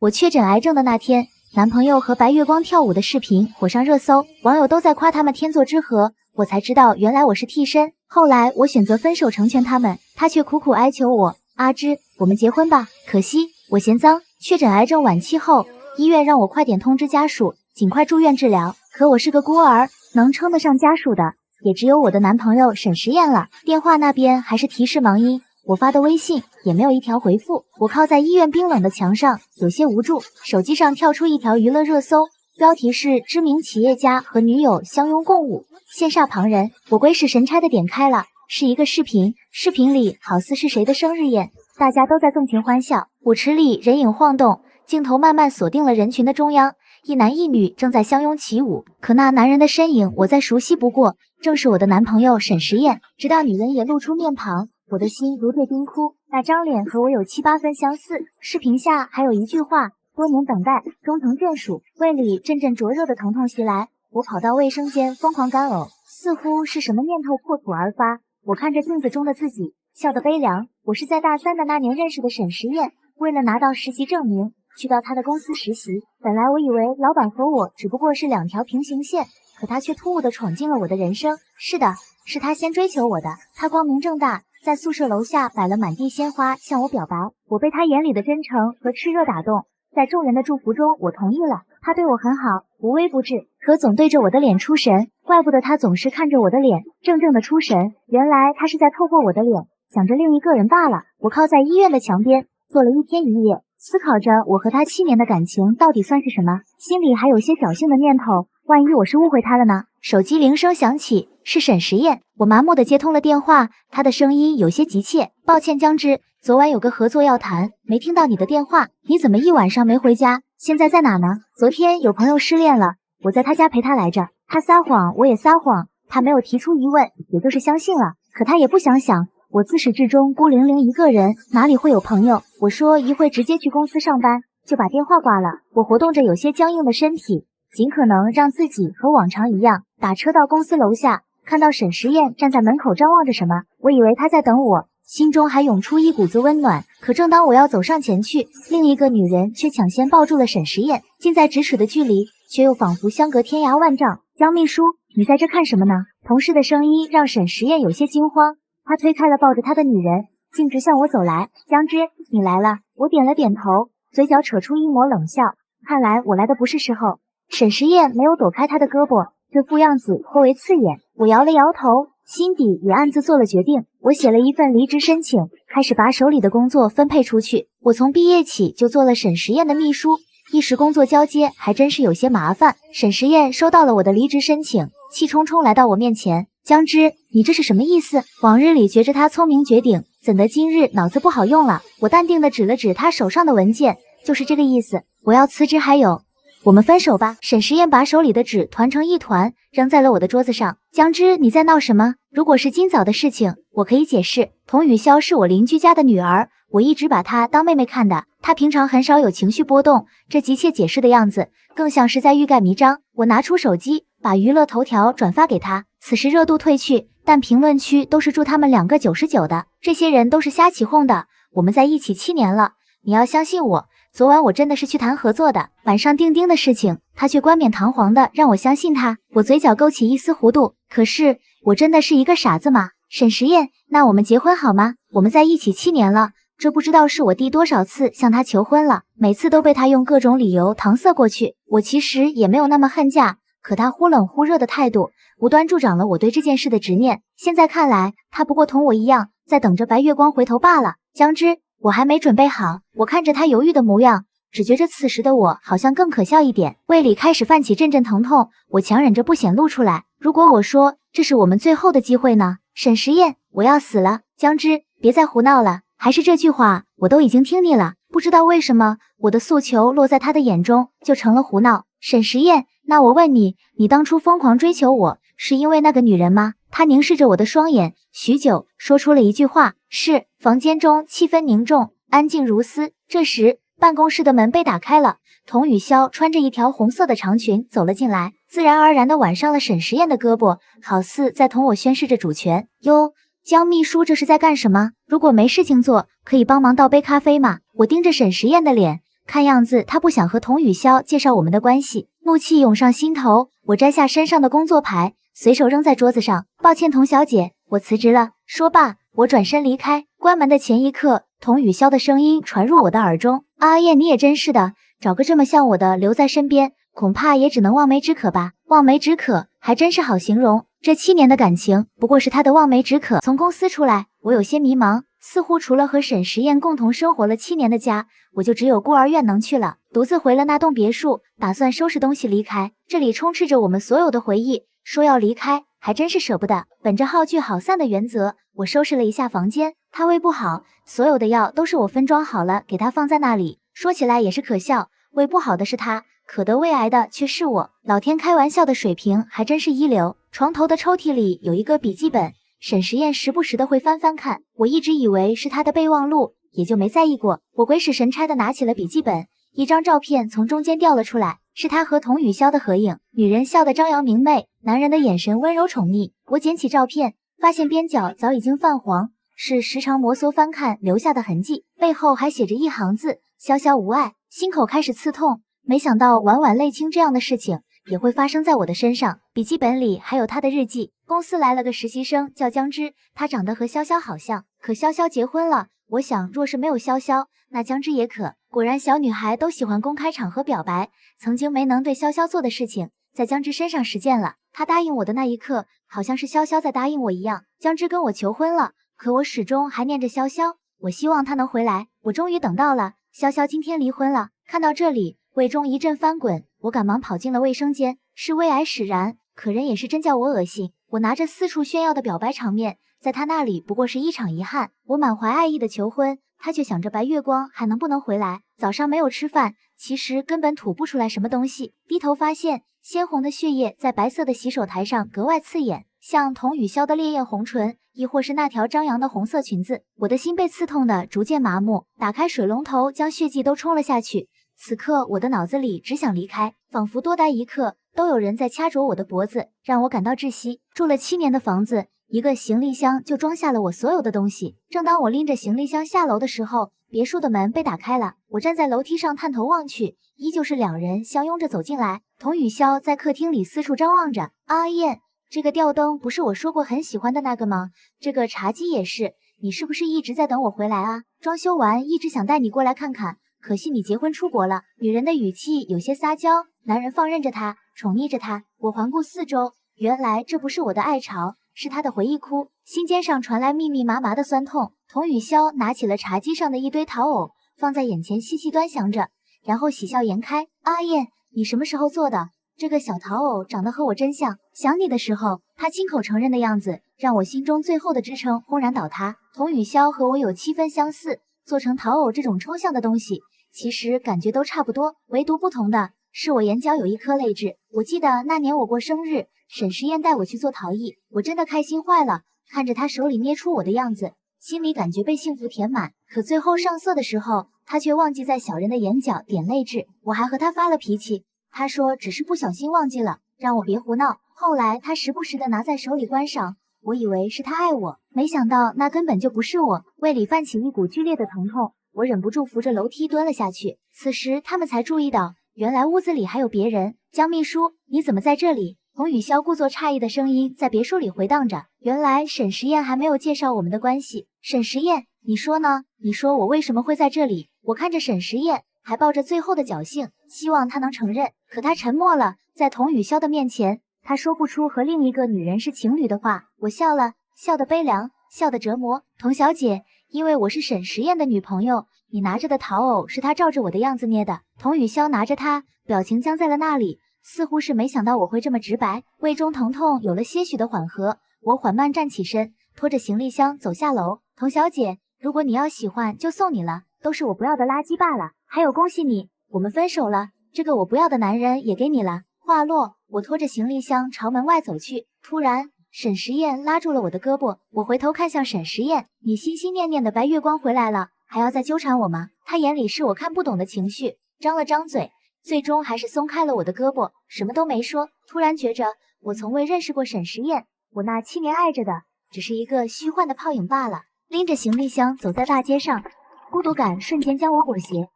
我确诊癌症的那天，男朋友和白月光跳舞的视频火上热搜，网友都在夸他们天作之合，我才知道原来我是替身。后来我选择分手成全他们，他却苦苦哀求我，阿芝，我们结婚吧。可惜我嫌脏，确诊癌症晚期后，医院让我快点通知家属，尽快住院治疗。可我是个孤儿，能称得上家属的也只有我的男朋友沈时宴了。电话那边还是提示忙音，我发的微信也没有一条回复。我靠在医院冰冷的墙上，有些无助。手机上跳出一条娱乐热搜，标题是知名企业家和女友相拥共舞，羡煞旁人。我鬼使神差的点开了，是一个视频，视频里好似是谁的生日宴，大家都在纵情欢笑。舞池里人影晃动，镜头慢慢锁定了人群的中央，一男一女正在相拥起舞。可那男人的身影我再熟悉不过，正是我的男朋友沈时宴。直到女人也露出面庞，我的心如对冰窟，那张脸和我有7、8分相似。视频下还有一句话，多年等待，终成眷属。胃里阵阵灼热的疼痛袭来，我跑到卫生间疯狂干呕，似乎是什么念头破土而发。我看着镜子中的自己，笑得悲凉。我是在大3的那年认识的沈时宴，为了拿到实习证明，去到他的公司实习。本来我以为老板和我只不过是2条平行线，可他却突兀地闯进了我的人生。是的，是他先追求我的，他光明正大在宿舍楼下摆了满地鲜花向我表白，我被他眼里的真诚和炽热打动，在众人的祝福中我同意了。他对我很好，无微不至，可总对着我的脸出神，怪不得他总是看着我的脸怔怔的出神，原来他是在透过我的脸想着另一个人罢了。我靠在医院的墙边坐了1天1夜，思考着我和他7年的感情到底算是什么，心里还有些侥幸的念头，万一我是误会他了呢？手机铃声响起，是沈时宴。我麻木地接通了电话，他的声音有些急切。抱歉江芝，昨晚有个合作要谈，没听到你的电话。你怎么一晚上没回家？现在在哪呢？昨天有朋友失恋了，我在他家陪他来着。他撒谎，我也撒谎，他没有提出疑问，也就是相信了。可他也不想想，我自始至终孤零零一个人，哪里会有朋友？我说一会直接去公司上班，就把电话挂了。我活动着有些僵硬的身体，尽可能让自己和往常一样。打车到公司楼下，看到沈时宴站在门口张望着什么，我以为他在等我，心中还涌出一股子温暖。可正当我要走上前去，另一个女人却抢先抱住了沈时宴，近在咫尺的距离，却又仿佛相隔天涯万丈。江秘书，你在这看什么呢？同事的声音让沈时宴有些惊慌，他推开了抱着他的女人，径直向我走来。江芝，你来了。我点了点头，嘴角扯出一抹冷笑，看来我来的不是时候。沈时宴没有躲开他的胳膊，这副样子颇为刺眼。我摇了摇头，心底也暗自做了决定。我写了一份离职申请，开始把手里的工作分配出去。我从毕业起就做了沈时宴的秘书，一时工作交接还真是有些麻烦。沈时宴收到了我的离职申请，气冲冲来到我面前。江芝，你这是什么意思？往日里觉着他聪明绝顶，怎得今日脑子不好用了？我淡定地指了指他手上的文件，就是这个意思。我要辞职，还有我们分手吧。沈时宴把手里的纸团成一团，扔在了我的桌子上。江芝，你在闹什么？如果是今早的事情，我可以解释。童雨潇是我邻居家的女儿，我一直把她当妹妹看的。她平常很少有情绪波动，这急切解释的样子，更像是在欲盖弥彰。我拿出手机，把娱乐头条转发给她。此时热度退去，但评论区都是祝他们2个99的。这些人都是瞎起哄的。我们在一起7年了，你要相信我。昨晚我真的是去谈合作的，晚上钉钉的事情，他却冠冕堂皇的让我相信他。我嘴角勾起一丝弧度，可是我真的是一个傻子吗？沈时宴，那我们结婚好吗？我们在一起7年了，这不知道是我第多少次向他求婚了，每次都被他用各种理由搪塞过去。我其实也没有那么恨嫁，可他忽冷忽热的态度，无端助长了我对这件事的执念。现在看来，他不过同我一样，在等着白月光回头罢了。江芝，我还没准备好。我看着他犹豫的模样，只觉着此时的我好像更可笑一点，胃里开始泛起阵阵疼痛，我强忍着不显露出来。如果我说这是我们最后的机会呢？沈时宴，我要死了。江芝，别再胡闹了，还是这句话，我都已经听腻了。不知道为什么，我的诉求落在他的眼中就成了胡闹。沈时宴，那我问你，你当初疯狂追求我，是因为那个女人吗？他凝视着我的双眼，许久，说出了一句话，是。房间中气氛凝重，安静如斯。这时，办公室的门被打开了，童雨潇穿着一条红色的长裙走了进来，自然而然地挽上了沈时宴的胳膊，好似在同我宣示着主权。哟，江秘书这是在干什么？如果没事情做，可以帮忙倒杯咖啡吗？我盯着沈时宴的脸，看样子他不想和童雨潇介绍我们的关系，怒气涌上心头。我摘下身上的工作牌，随手扔在桌子上。抱歉，童小姐，我辞职了。说罢，我转身离开。关门的前一刻，童雨潇的声音传入我的耳中：阿燕，你也真是的，找个这么像我的留在身边，恐怕也只能望梅止渴吧。望梅止渴还真是好形容。这7年的感情，不过是他的望梅止渴。从公司出来，我有些迷茫，似乎除了和沈时宴共同生活了7年的家，我就只有孤儿院能去了。独自回了那栋别墅，打算收拾东西离开。这里充斥着我们所有的回忆，说要离开，还真是舍不得。本着好聚好散的原则，我收拾了一下房间。他胃不好，所有的药都是我分装好了，给他放在那里。说起来也是可笑，胃不好的是他，可得胃癌的却是我。老天开玩笑的水平还真是一流。床头的抽屉里有一个笔记本，沈时宴时不时的会翻翻看，我一直以为是他的备忘录，也就没在意过。我鬼使神差的拿起了笔记本，一张照片从中间掉了出来，是他和童雨潇的合影。女人笑得张扬明媚，男人的眼神温柔宠溺。我捡起照片，发现边角早已经泛黄，是时常摩挲翻看留下的痕迹，背后还写着一行字：潇潇无碍。心口开始刺痛，没想到晚晚泪倾这样的事情也会发生在我的身上。笔记本里还有他的日记。公司来了个实习生叫江之，他长得和潇潇好像，可潇潇结婚了。我想若是没有潇潇，那江之也可。果然小女孩都喜欢公开场合表白，曾经没能对潇潇做的事情，在江之身上实践了。他答应我的那一刻，好像是潇潇在答应我一样。江之跟我求婚了，可我始终还念着潇潇，我希望他能回来。我终于等到了，潇潇今天离婚了。看到这里，胃中一阵翻滚，我赶忙跑进了卫生间。是胃癌使然，可人也是真叫我恶心。我拿着四处炫耀的表白场面，在他那里不过是一场遗憾。我满怀爱意的求婚，他却想着白月光还能不能回来。早上没有吃饭，其实根本吐不出来什么东西。低头发现鲜红的血液在白色的洗手台上格外刺眼，像童雨潇的烈焰红唇，亦或是那条张扬的红色裙子。我的心被刺痛的逐渐麻木，打开水龙头将血迹都冲了下去。此刻我的脑子里只想离开，仿佛多待一刻都有人在掐着我的脖子，让我感到窒息。住了7年的房子，一个行李箱就装下了我所有的东西。正当我拎着行李箱下楼的时候，别墅的门被打开了。我站在楼梯上探头望去，依旧是2人相拥着走进来。童雨潇在客厅里四处张望着。阿燕，这个吊灯不是我说过很喜欢的那个吗？这个茶几也是，你是不是一直在等我回来啊？装修完一直想带你过来看看，可惜你结婚出国了。女人的语气有些撒娇，男人放任着她，宠溺着她。我环顾四周，原来这不是我的爱巢，是他的回忆哭。心尖上传来密密麻麻的酸痛。童雨潇拿起了茶几上的一堆陶偶，放在眼前细细端详着，然后喜笑颜开。阿燕，你什么时候做的？这个小陶偶长得和我真像，想你的时候，他亲口承认的样子，让我心中最后的支撑轰然倒塌。童雨潇和我有7分相似，做成陶偶这种抽象的东西，其实感觉都差不多，唯独不同的是我眼角有一颗泪痣。我记得那年我过生日，沈时宴带我去做陶艺，我真的开心坏了，看着他手里捏出我的样子，心里感觉被幸福填满。可最后上色的时候，他却忘记在小人的眼角点泪痣，我还和他发了脾气，他说只是不小心忘记了，让我别胡闹。后来他时不时的拿在手里观赏，我以为是他爱我，没想到那根本就不是我。胃里泛起一股剧烈的疼痛，我忍不住扶着楼梯蹲了下去。此时他们才注意到，原来屋子里还有别人。江秘书，你怎么在这里？童雨潇故作诧异的声音在别墅里回荡着。原来沈时宴还没有介绍我们的关系。沈时宴，你说呢？你说我为什么会在这里？我看着沈时宴，还抱着最后的侥幸，希望他能承认。可他沉默了，在童雨潇的面前，他说不出和另一个女人是情侣的话。我笑了，笑得悲凉，笑得折磨。童小姐，因为我是沈时宴的女朋友，你拿着的陶偶是他照着我的样子捏的。童雨潇拿着它，表情僵在了那里，似乎是没想到我会这么直白。胃中疼痛有了些许的缓和，我缓慢站起身，拖着行李箱走下楼。童小姐，如果你要喜欢就送你了，都是我不要的垃圾罢了。还有恭喜你，我们分手了，这个我不要的男人也给你了。话落，我拖着行李箱朝门外走去，突然沈时宴拉住了我的胳膊，我回头看向沈时宴，你心心念念的白月光回来了，还要再纠缠我吗？他眼里是我看不懂的情绪，张了张嘴，最终还是松开了我的胳膊，什么都没说。突然觉着我从未认识过沈时宴，我那7年爱着的只是一个虚幻的泡影罢了。拎着行李箱走在大街上，孤独感瞬间将我裹挟。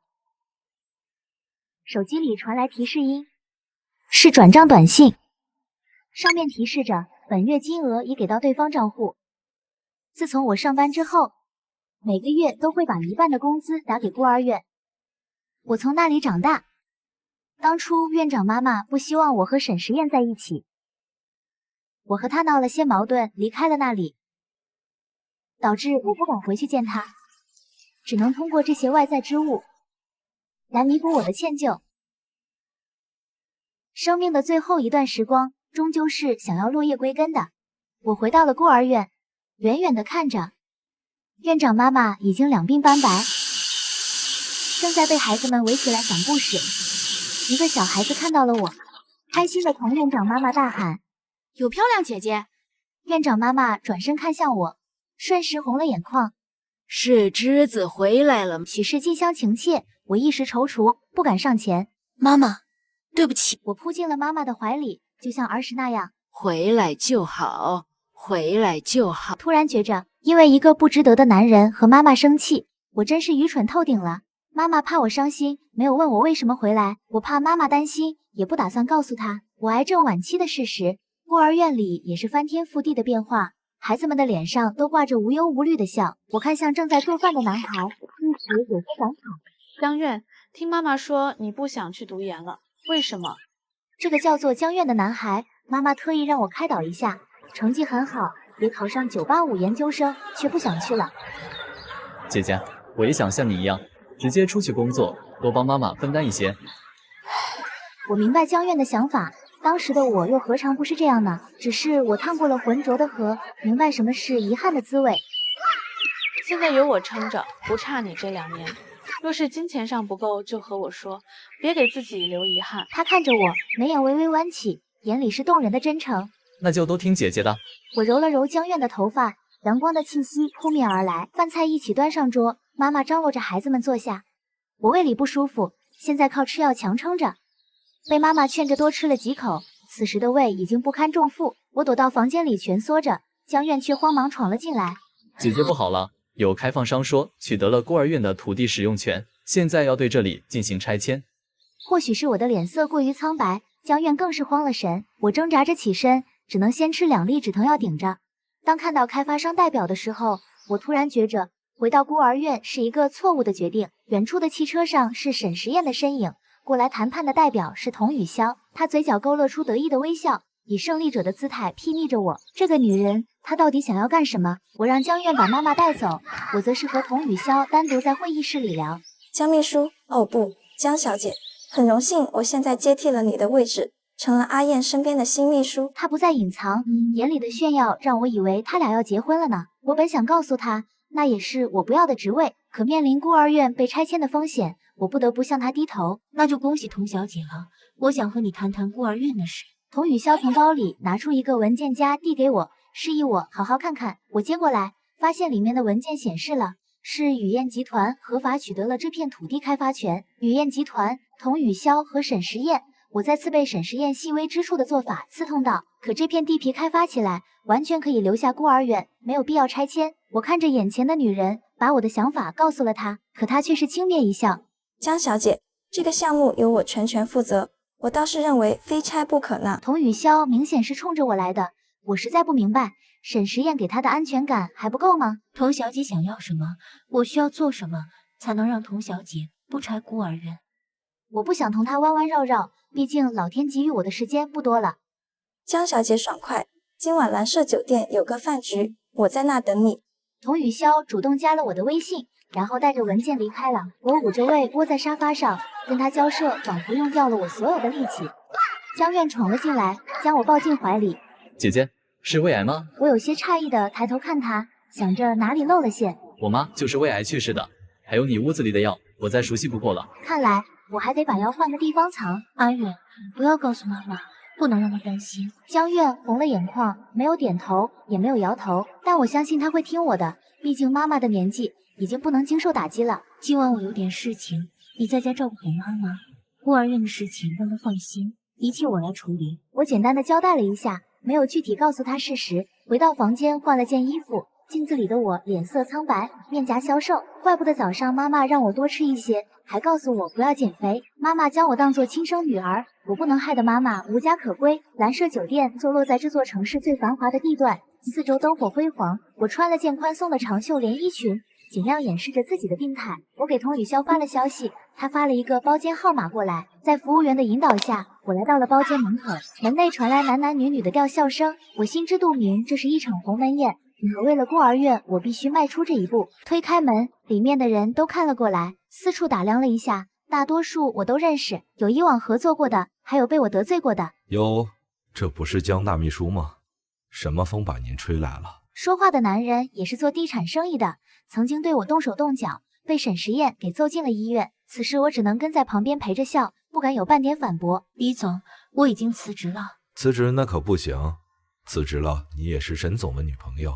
手机里传来提示音，是转账短信，上面提示着本月金额已给到对方账户。自从我上班之后，每个月都会把一半的工资打给孤儿院。我从那里长大。当初院长妈妈不希望我和沈时宴在一起，我和他闹了些矛盾，离开了那里，导致我不敢回去见他，只能通过这些外在之物来弥补我的歉疚。生命的最后一段时光，终究是想要落叶归根的。我回到了孤儿院，远远地看着，院长妈妈已经两鬓斑白，正在被孩子们围起来讲故事。一个小孩子看到了我，开心地同院长妈妈大喊：“有漂亮姐姐！”院长妈妈转身看向我，瞬时红了眼眶。是芝子回来了，许是近乡情怯，我一时踌躇，不敢上前。妈妈，对不起。我扑进了妈妈的怀里，就像儿时那样。回来就好，回来就好。突然觉着，因为一个不值得的男人和妈妈生气，我真是愚蠢透顶了。妈妈怕我伤心，没有问我为什么回来，我怕妈妈担心，也不打算告诉她我癌症晚期的事实。孤儿院里也是翻天覆地的变化，孩子们的脸上都挂着无忧无虑的笑。我看向正在做饭的男孩，一时有些感慨。江苑，听妈妈说你不想去读研了，为什么？这个叫做江苑的男孩，妈妈特意让我开导一下，成绩很好，也考上985研究生，却不想去了。姐姐，我也想像你一样，直接出去工作，多帮妈妈分担一些。我明白江苑的想法，当时的我又何尝不是这样呢？只是我趟过了浑浊的河，明白什么是遗憾的滋味。现在有我撑着，不差你这2年。若是金钱上不够，就和我说，别给自己留遗憾。他看着我，眉眼微微弯起，眼里是动人的真诚。那就都听姐姐的。我揉了揉江苑的头发，阳光的气息扑面而来。饭菜一起端上桌，妈妈张罗着孩子们坐下。我胃里不舒服，现在靠吃药强撑着。被妈妈劝着多吃了几口，此时的胃已经不堪重负。我躲到房间里蜷缩着，江苑却慌忙闯了进来。姐姐不好了，有开放商说取得了孤儿院的土地使用权，现在要对这里进行拆迁。或许是我的脸色过于苍白，江苑更是慌了神。我挣扎着起身，只能先吃2粒止疼药顶着。当看到开发商代表的时候，我突然觉着回到孤儿院是一个错误的决定。远处的汽车上是沈时宴的身影，过来谈判的代表是童雨潇，她嘴角勾勒出得意的微笑，以胜利者的姿态睥睨着我。这个女人，她到底想要干什么？我让江苑把妈妈带走，我则是和童雨潇单独在会议室里聊。江秘书，哦不，江小姐，很荣幸我现在接替了你的位置，成了阿燕身边的新秘书。她不再隐藏，眼里的炫耀让我以为他俩要结婚了呢。我本想告诉她，那也是我不要的职位，可面临孤儿院被拆迁的风险，我不得不向她低头。那就恭喜童小姐了，我想和你谈谈孤儿院的事。童雨潇从包里拿出一个文件夹递给我，示意我好好看看。我接过来，发现里面的文件显示了是雨燕集团合法取得了这片土地开发权。雨燕集团、童雨潇和沈时宴，我再次被沈时宴细微之处的做法刺痛到。可这片地皮开发起来，完全可以留下孤儿院，没有必要拆迁。我看着眼前的女人，把我的想法告诉了她，可她却是轻蔑一笑。江小姐，这个项目由我全权负责，我倒是认为非拆不可呢。童雨潇明显是冲着我来的，我实在不明白，沈时宴给她的安全感还不够吗？童小姐想要什么，我需要做什么，才能让童小姐不拆孤儿院？我不想同她弯弯绕绕，毕竟老天给予我的时间不多了。江小姐爽快，今晚蓝舍酒店有个饭局，我在那等你。童雨潇主动加了我的微信，然后带着文件离开了。我捂着胃窝在沙发上，跟他交涉仿佛用掉了我所有的力气。江苑闯了进来，将我抱进怀里。姐姐，是胃癌吗？我有些诧异的抬头看他，想着哪里露了馅。我妈就是胃癌去世的，还有你屋子里的药，我再熟悉不过了。看来我还得把药换个地方藏。阿月，不要告诉妈妈，不能让她担心。江苑红了眼眶，没有点头，也没有摇头，但我相信她会听我的，毕竟妈妈的年纪已经不能经受打击了。今晚我有点事情，你在家照顾好妈妈，孤儿院的事情让她放心，一切我来处理。我简单的交代了一下，没有具体告诉她事实。回到房间换了件衣服，镜子里的我脸色苍白，面颊消瘦，怪不得早上妈妈让我多吃一些，还告诉我不要减肥。妈妈将我当作亲生女儿，我不能害得妈妈无家可归。蓝舍酒店坐落在这座城市最繁华的地段，四周灯火辉煌。我穿了件宽松的长袖连衣裙，尽量掩饰着自己的病态。我给童雨潇发了消息，他发了一个包间号码过来。在服务员的引导下，我来到了包间门口，门内传来男男女女的吊笑声。我心知肚明，这是一场鸿门宴。可为了孤儿院，我必须迈出这一步。推开门，里面的人都看了过来，四处打量了一下，大多数我都认识，有以往合作过的，还有被我得罪过的。哟，这不是江大秘书吗？什么风把您吹来了？说话的男人也是做地产生意的，曾经对我动手动脚，被沈时宴给揍进了医院。此时我只能跟在旁边陪着笑，不敢有半点反驳。李总，我已经辞职了。辞职那可不行，辞职了你也是沈总的女朋友，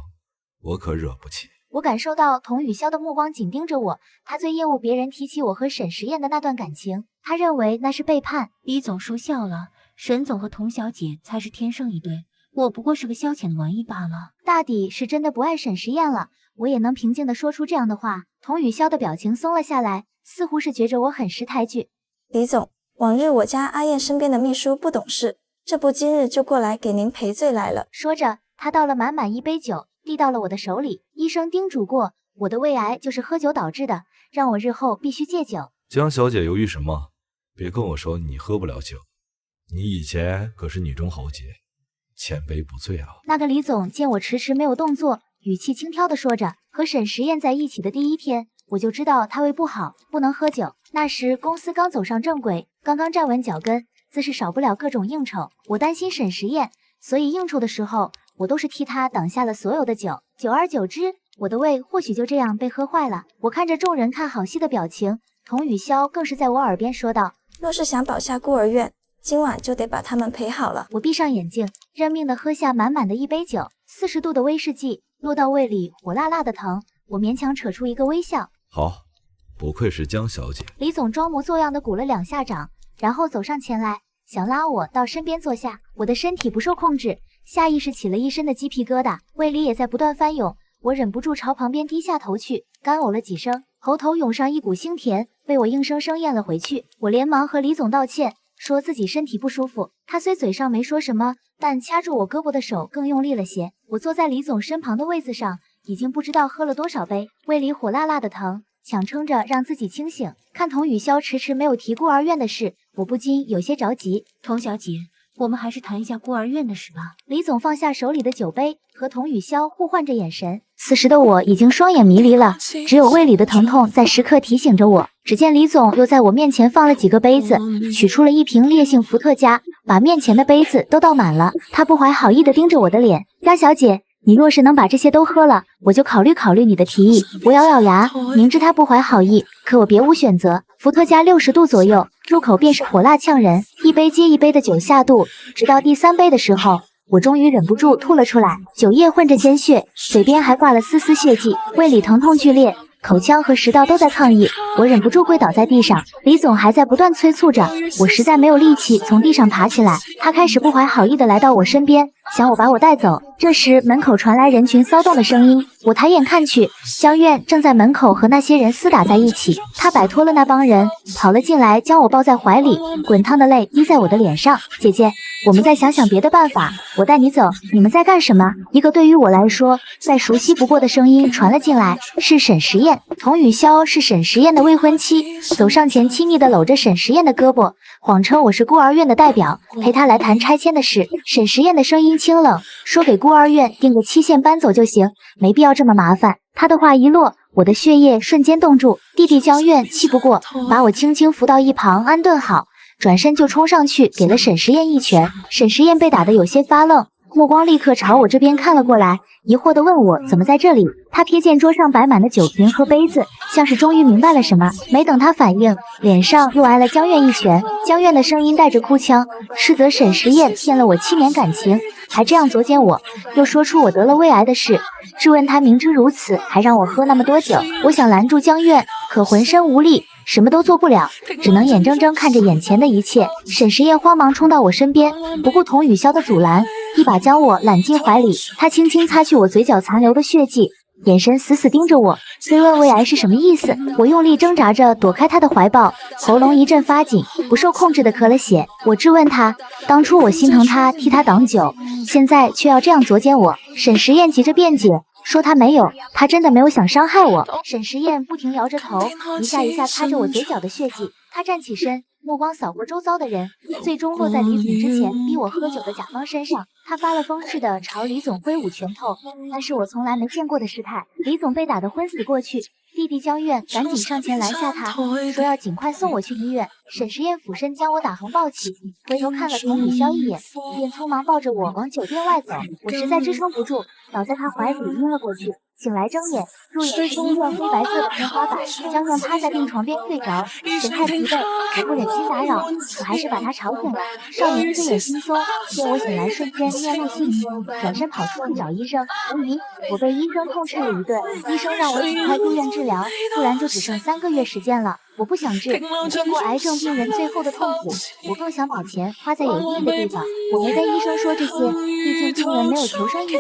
我可惹不起。我感受到童雨潇的目光紧盯着我，他最厌恶别人提起我和沈时宴的那段感情，他认为那是背叛。李总说笑了，沈总和童小姐才是天生一对，我不过是个消遣的玩意罢了。大抵是真的不爱沈时宴了，我也能平静地说出这样的话。童雨潇的表情松了下来，似乎是觉着我很识抬举。李总，往日我家阿燕身边的秘书不懂事，这不今日就过来给您赔罪来了。说着，他倒了满满一杯酒，递到了我的手里。医生叮嘱过，我的胃癌就是喝酒导致的，让我日后必须戒酒。江小姐犹豫什么？别跟我说你喝不了酒，你以前可是女中豪杰，千杯不醉啊。那个李总见我迟迟没有动作，语气轻佻地说着，和沈时宴在一起的第一天，我就知道他胃不好，不能喝酒。那时公司刚走上正轨，刚刚站稳脚跟，自是少不了各种应酬。我担心沈时宴，所以应酬的时候，我都是替他挡下了所有的酒。久而久之，我的胃或许就这样被喝坏了。我看着众人看好戏的表情，童雨潇更是在我耳边说道：若是想保下孤儿院，今晚就得把他们陪好了。我闭上眼睛，认命地喝下满满的一杯酒，40度的威士忌落到胃里，火辣辣的疼。我勉强扯出一个微笑。好，不愧是江小姐。李总装模作样地鼓了2下掌，然后走上前来，想拉我到身边坐下。我的身体不受控制，下意识起了一身的鸡皮疙瘩，胃里也在不断翻涌。我忍不住朝旁边低下头去，干呕了几声，喉头涌上一股腥甜，被我硬生生咽了回去。我连忙和李总道歉，说自己身体不舒服。他虽嘴上没说什么，但掐住我胳膊的手更用力了些。我坐在李总身旁的位子上，已经不知道喝了多少杯，胃里火辣辣的疼，强撑着让自己清醒。看童雨潇迟迟没有提孤儿院的事，我不禁有些着急。童小姐，我们还是谈一下孤儿院的事吧。李总放下手里的酒杯，和童雨潇互换着眼神。此时的我已经双眼迷离了，只有胃里的疼痛在时刻提醒着我。只见李总又在我面前放了几个杯子，取出了一瓶烈性伏特加，把面前的杯子都倒满了。他不怀好意地盯着我的脸：江小姐，你若是能把这些都喝了，我就考虑考虑你的提议。我咬咬牙，明知他不怀好意，可我别无选择。伏特加60度左右，入口便是火辣呛人，一杯接一杯的酒下肚，直到第3杯的时候，我终于忍不住吐了出来，酒液混着鲜血，嘴边还挂了丝丝血迹，胃里疼痛剧烈，口腔和食道都在抗议。我忍不住跪倒在地上，李总还在不断催促着，我实在没有力气从地上爬起来。他开始不怀好意地来到我身边，想我把我带走。这时门口传来人群骚动的声音，我抬眼看去，江苑正在门口和那些人厮打在一起。他摆脱了那帮人，跑了进来，将我抱在怀里，滚烫的泪滴在我的脸上。姐姐，我们再想想别的办法，我带你走。你们在干什么？一个对于我来说再熟悉不过的声音传了进来，是沈时宴。童雨潇是沈时宴的未婚妻，走上前亲昵地搂着沈时宴的胳膊，谎称我是孤儿院的代表，陪他来谈拆迁的事。沈时宴的声音清冷，说给孤儿院定个期限搬走就行，没必要这么麻烦。他的话一落，我的血液瞬间冻住。弟弟江苑气不过，把我轻轻扶到一旁安顿好，转身就冲上去给了沈时宴一拳。沈时宴被打得有些发愣，目光立刻朝我这边看了过来，疑惑地问我怎么在这里。他瞥见桌上摆满的酒瓶和杯子，像是终于明白了什么。没等他反应，脸上又挨了江苑一拳。江苑的声音带着哭腔，斥责沈时宴骗了我7年感情，还这样作践我，又说出我得了胃癌的事，质问他明知如此还让我喝那么多酒。我想拦住江苑，可浑身无力，什么都做不了，只能眼睁睁看着眼前的一切。沈时宴慌忙冲到我身边，不顾童雨潇的阻拦，一把将我揽进怀里。他轻轻擦去我嘴角残留的血迹，眼神死死盯着我，追问胃癌是什么意思。我用力挣扎着躲开他的怀抱，喉咙一阵发紧，不受控制的咳了血。我质问他，当初我心疼他，替他挡酒，现在却要这样作践我。沈时宴急着辩解，说他没有，他真的没有想伤害我。沈时宴不停摇着头，一下一下擦着我嘴角的血迹。他站起身，目光扫过周遭的人，最终落在李总之前逼我喝酒的甲方身上。他发了疯似的朝李总挥舞拳头，那是我从来没见过的事态。李总被打得昏死过去，弟弟江苑赶紧上前拦下他，说要尽快送我去医院。沈时宴俯身将我打横抱起，回头看了童雨潇一眼，便匆忙抱着我往酒店外走。我实在支撑不住，倒在他怀里晕了过去。醒来睁眼，入一堆松断灰白色的天花板，江苑趴在病床边睡着，神态疲惫。我不忍心打扰，可还是把他吵醒了。少年醉眼惺忪，见我醒来瞬间面露信心，转身跑出去找医生。无疑，我被医生痛斥了一顿。医生让我尽快入院治疗，不然就只剩3个月时间了。我不想治，见过癌症病人最后的痛苦，我更想把钱花在有意义的地方。我没跟医生说这些，毕竟病人没有求生意志，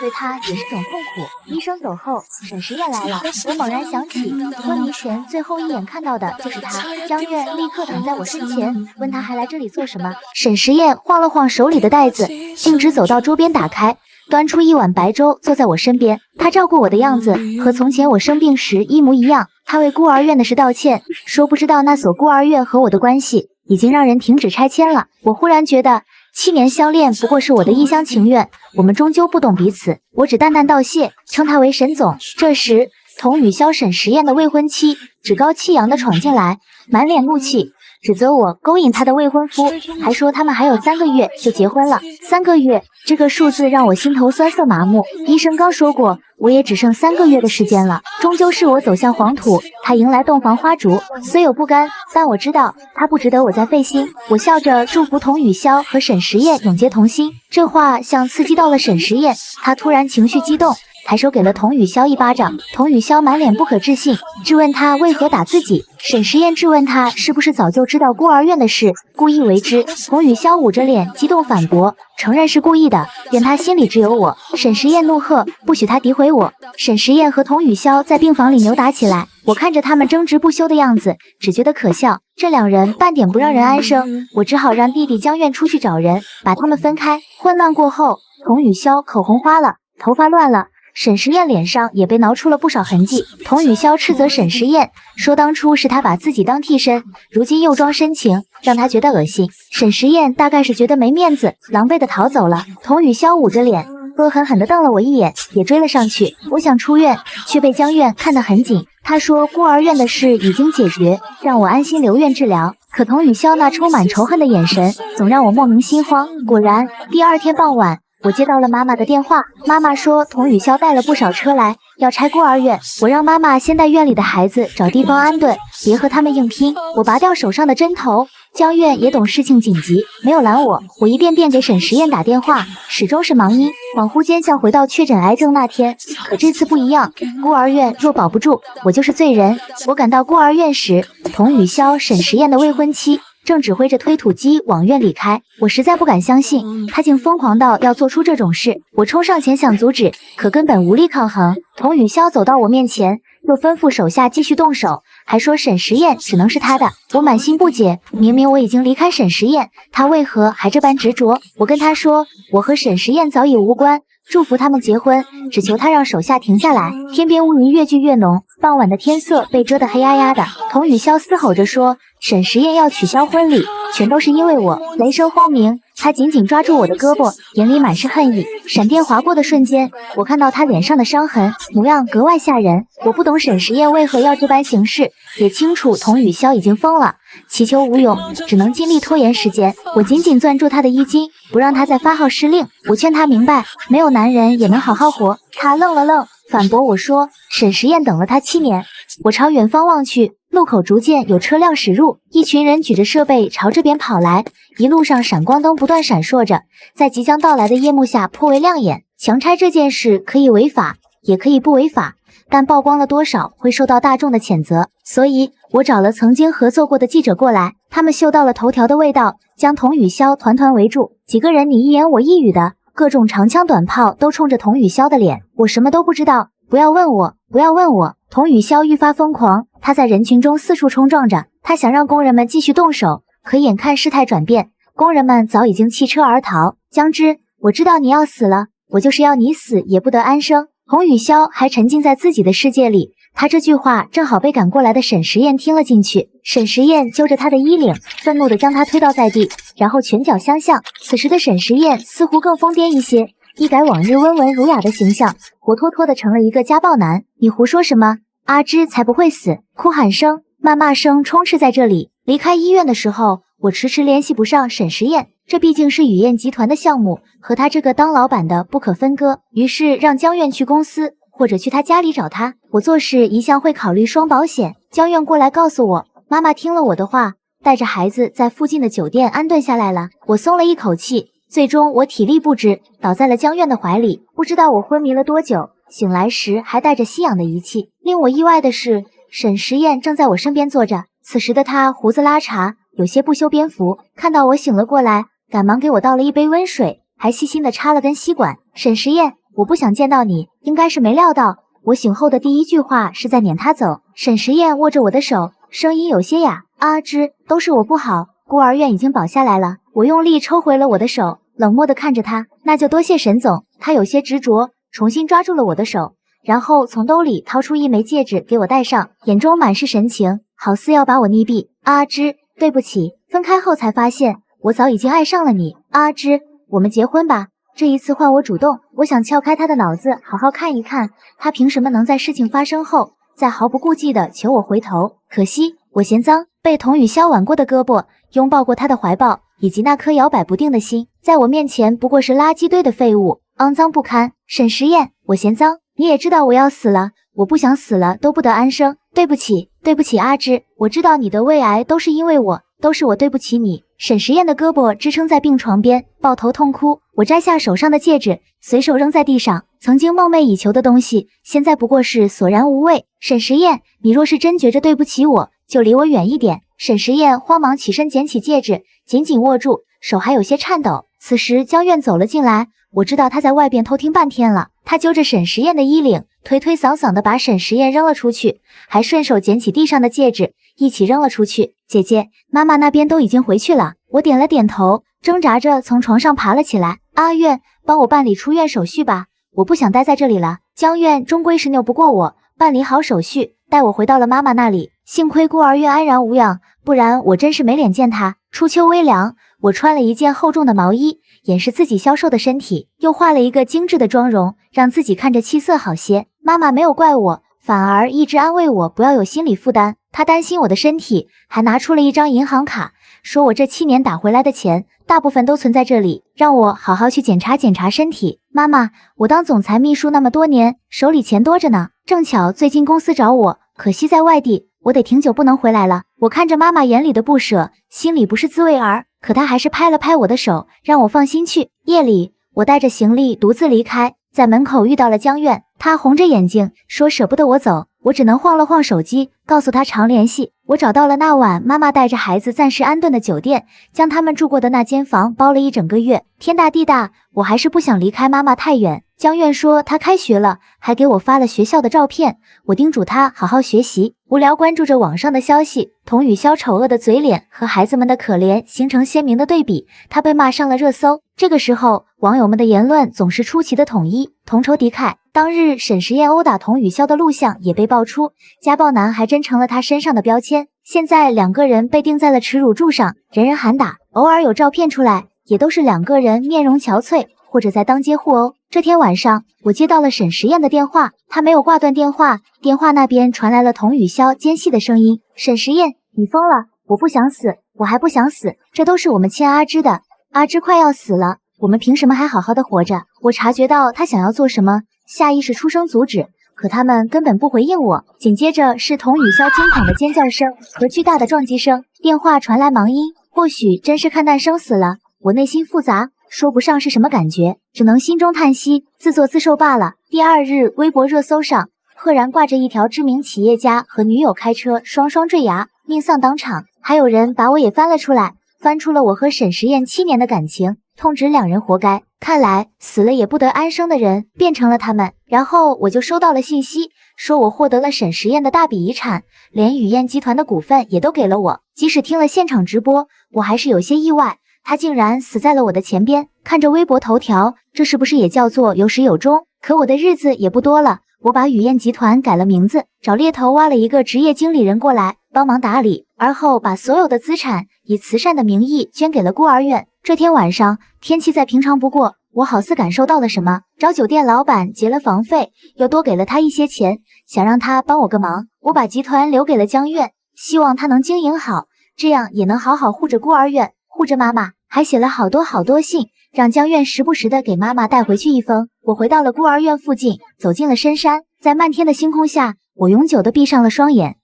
对他也是种痛苦。医生走后，沈时宴来了，我猛然想起昏迷前最后一眼看到的就是他。江苑立刻躺在我身前，问他还来这里做什么。沈时宴晃了晃手里的袋子，径直走到桌边打开，端出一碗白粥，坐在我身边。他照顾我的样子和从前我生病时一模一样。他为孤儿院的事道歉，说不知道那所孤儿院和我的关系已经让人停止拆迁了。我忽然觉得7年相恋不过是我的一厢情愿，我们终究不懂彼此。我只淡淡道谢，称他为沈总。这时童雨潇沈时宴的未婚妻趾高气扬地闯进来，满脸怒气，指责我勾引他的未婚夫，还说他们还有3个月就结婚了。3个月这个数字让我心头酸涩麻木。医生刚说过，我也只剩3个月的时间了，终究是我走向黄土，他迎来洞房花烛。虽有不甘，但我知道他不值得我再费心。我笑着祝福童雨潇和沈时宴永结同心。这话像刺激到了沈时宴，他突然情绪激动，抬手给了童雨潇一巴掌。童雨潇满脸不可置信，质问他为何打自己。沈时宴质问他是不是早就知道孤儿院的事，故意为之。童雨潇捂着脸激动反驳，承认是故意的，愿他心里只有我。沈时宴怒喝，不许他诋毁我。沈时宴和童雨潇在病房里扭打起来，我看着他们争执不休的样子，只觉得可笑。这2人半点不让人安生，我只好让弟弟江苑出去找人，把他们分开。混乱过后，童雨潇口红花了，头发乱了，沈时宴脸上也被挠出了不少痕迹。童雨潇斥责沈时宴，说当初是他把自己当替身，如今又装深情，让他觉得恶心。沈时宴大概是觉得没面子，狼狈地逃走了。童雨潇捂着脸，恶狠狠地瞪了我一眼，也追了上去。我想出院，却被江苑看得很紧。他说孤儿院的事已经解决，让我安心留院治疗。可童雨潇那充满仇恨的眼神，总让我莫名心慌。果然，第2天傍晚，我接到了妈妈的电话，妈妈说童雨潇带了不少车来，要拆孤儿院。我让妈妈先带院里的孩子找地方安顿，别和他们硬拼。我拔掉手上的针头。江苑也懂事情紧急，没有拦我。我一遍遍给沈时宴打电话，始终是忙音，恍惚间像回到确诊癌症那天。可这次不一样，孤儿院若保不住，我就是罪人。我赶到孤儿院时，童雨潇沈时宴的未婚妻正指挥着推土机往院里开，我实在不敢相信，他竟疯狂到要做出这种事。我冲上前想阻止，可根本无力抗衡。童雨潇走到我面前，又吩咐手下继续动手，还说沈时宴只能是他的。我满心不解，明明我已经离开沈时宴，他为何还这般执着？我跟他说，我和沈时宴早已无关，祝福他们结婚，只求他让手下停下来。天边乌云越聚越浓，傍晚的天色被遮得黑压压的。童雨潇嘶吼着说，沈时宴要取消婚礼，全都是因为我。雷声轰鸣，他紧紧抓住我的胳膊，眼里满是恨意。闪电划过的瞬间，我看到他脸上的伤痕，模样格外吓人。我不懂沈时宴为何要这般行事，也清楚童雨潇已经疯了，祈求无用，只能尽力拖延时间。我紧紧攥住他的衣襟，不让他再发号施令。我劝他明白，没有男人也能好好活。他愣了愣，反驳我说，沈时宴等了他7年。我朝远方望去，路口逐渐有车辆驶入，一群人举着设备朝这边跑来，一路上闪光灯不断闪烁着，在即将到来的夜幕下颇为亮眼。强拆这件事可以违法，也可以不违法，但曝光了多少会受到大众的谴责，所以我找了曾经合作过的记者过来，他们嗅到了头条的味道，将童雨潇团团围住，几个人你一言我一语的，各种长枪短炮都冲着童雨潇的脸。我什么都不知道，不要问我，不要问我！童雨潇愈发疯狂，他在人群中四处冲撞着，他想让工人们继续动手，可眼看事态转变，工人们早已经弃车而逃。江之，我知道你要死了，我就是要你死也不得安生。童雨潇还沉浸在自己的世界里，他这句话正好被赶过来的沈时宴听了进去。沈时宴揪着他的衣领，愤怒地将他推倒在地，然后拳脚相向。此时的沈时宴似乎更疯癫一些，一改往日温文儒雅的形象，活脱脱的成了一个家暴男。你胡说什么？阿芝才不会死！哭喊声、谩骂声充斥在这里。离开医院的时候，我迟迟联系不上沈时宴，这毕竟是雨燕集团的项目，和他这个当老板的不可分割。于是让江苑去公司，或者去他家里找他。我做事一向会考虑双保险。江苑过来告诉我，妈妈听了我的话，带着孩子在附近的酒店安顿下来了。我松了一口气。最终我体力不支，倒在了江苑的怀里。不知道我昏迷了多久，醒来时还带着吸氧的仪器。令我意外的是，沈时宴正在我身边坐着。此时的他胡子拉碴，有些不修边幅，看到我醒了过来，赶忙给我倒了一杯温水，还细心地插了根吸管。沈时宴，我不想见到你，应该是没料到。我醒后的第一句话是在撵他走。沈时宴握着我的手，声音有些哑。阿芝，都是我不好，孤儿院已经保下来了。我用力抽回了我的手，冷漠地看着他。那就多谢沈总。他有些执着，重新抓住了我的手，然后从兜里掏出一枚戒指给我戴上，眼中满是神情，好似要把我溺毙。阿芝，对不起，分开后才发现我早已经爱上了你。阿芝，我们结婚吧。这一次换我主动，我想撬开他的脑子，好好看一看，他凭什么能在事情发生后再毫不顾忌地求我回头。可惜我嫌脏，被童雨潇挽过的胳膊，拥抱过他的怀抱，以及那颗摇摆不定的心，在我面前不过是垃圾堆的废物，肮脏不堪。沈时宴，我嫌脏，你也知道我要死了，我不想死了都不得安生。对不起，对不起阿芝，我知道你的胃癌都是因为我，都是我对不起你。沈时宴的胳膊支撑在病床边，抱头痛哭。我摘下手上的戒指，随手扔在地上。曾经梦寐以求的东西，现在不过是索然无味。沈时宴，你若是真觉着对不起我，就离我远一点。沈时宴慌忙起身捡起戒指，紧紧握住，手还有些颤抖。此时江苑走了进来，我知道他在外边偷听半天了。他揪着沈时宴的衣领，推推搡搡的把沈时宴扔了出去，还顺手捡起地上的戒指，一起扔了出去。姐姐，妈妈那边都已经回去了。我点了点头，挣扎着从床上爬了起来。阿苑，帮我办理出院手续吧，我不想待在这里了。江苑终归是拗不过我，办理好手续，带我回到了妈妈那里。幸亏孤儿院安然无恙，不然我真是没脸见她。初秋微凉，我穿了一件厚重的毛衣，掩饰自己消瘦的身体，又画了一个精致的妆容，让自己看着气色好些。妈妈没有怪我，反而一直安慰我不要有心理负担。她担心我的身体，还拿出了一张银行卡，说我这7年打回来的钱大部分都存在这里，让我好好去检查检查身体。妈妈，我当总裁秘书那么多年，手里钱多着呢，正巧最近公司找我，可惜在外地，我得挺久不能回来了。我看着妈妈眼里的不舍，心里不是滋味儿，可她还是拍了拍我的手，让我放心去。夜里，我带着行李独自离开，在门口遇到了江苑，她红着眼睛说舍不得我走，我只能晃了晃手机，告诉她常联系。我找到了那晚妈妈带着孩子暂时安顿的酒店，将他们住过的那间房包了1整个月。天大地大，我还是不想离开妈妈太远。江苑说她开学了，还给我发了学校的照片，我叮嘱她好好学习。无聊关注着网上的消息，童雨潇丑恶的嘴脸和孩子们的可怜形成鲜明的对比，他被骂上了热搜。这个时候，网友们的言论总是出奇的统一，同仇敌忾。当日沈时宴殴打童雨潇的录像也被爆出，家暴男还真成了他身上的标签。现在2个人被钉在了耻辱柱上，人人喊打。偶尔有照片出来，也都是2个人面容憔悴，或者在当街互殴。这天晚上，我接到了沈时宴的电话，他没有挂断电话，电话那边传来了童雨潇尖细的声音：沈时宴，你疯了，我不想死，我还不想死，这都是我们欠阿芝的，阿芝快要死了，我们凭什么还好好的活着？我察觉到他想要做什么，下意识出声阻止，可他们根本不回应我。紧接着是童雨潇惊恐的尖叫声和巨大的撞击声，电话传来忙音，或许真是看淡生死了。我内心复杂，说不上是什么感觉，只能心中叹息，自作自受罢了。第2日，微博热搜上赫然挂着一条知名企业家和女友开车双双坠崖，命丧当场。还有人把我也翻了出来，翻出了我和沈时宴7年的感情，痛指2人活该。看来死了也不得安生的人变成了他们。然后我就收到了信息，说我获得了沈实验的大笔遗产，连雨燕集团的股份也都给了我。即使听了现场直播，我还是有些意外，他竟然死在了我的前边。看着微博头条，这是不是也叫做有始有终？可我的日子也不多了，我把雨燕集团改了名字，找猎头挖了一个职业经理人过来帮忙打理，而后把所有的资产以慈善的名义捐给了孤儿院。这天晚上，天气再平常不过，我好似感受到了什么，找酒店老板结了房费，又多给了他一些钱，想让他帮我个忙。我把集团留给了江苑，希望他能经营好，这样也能好好护着孤儿院，护着妈妈。还写了好多信，让江苑时不时的给妈妈带回去一封。我回到了孤儿院附近，走进了深山，在漫天的星空下，我永久的闭上了双眼。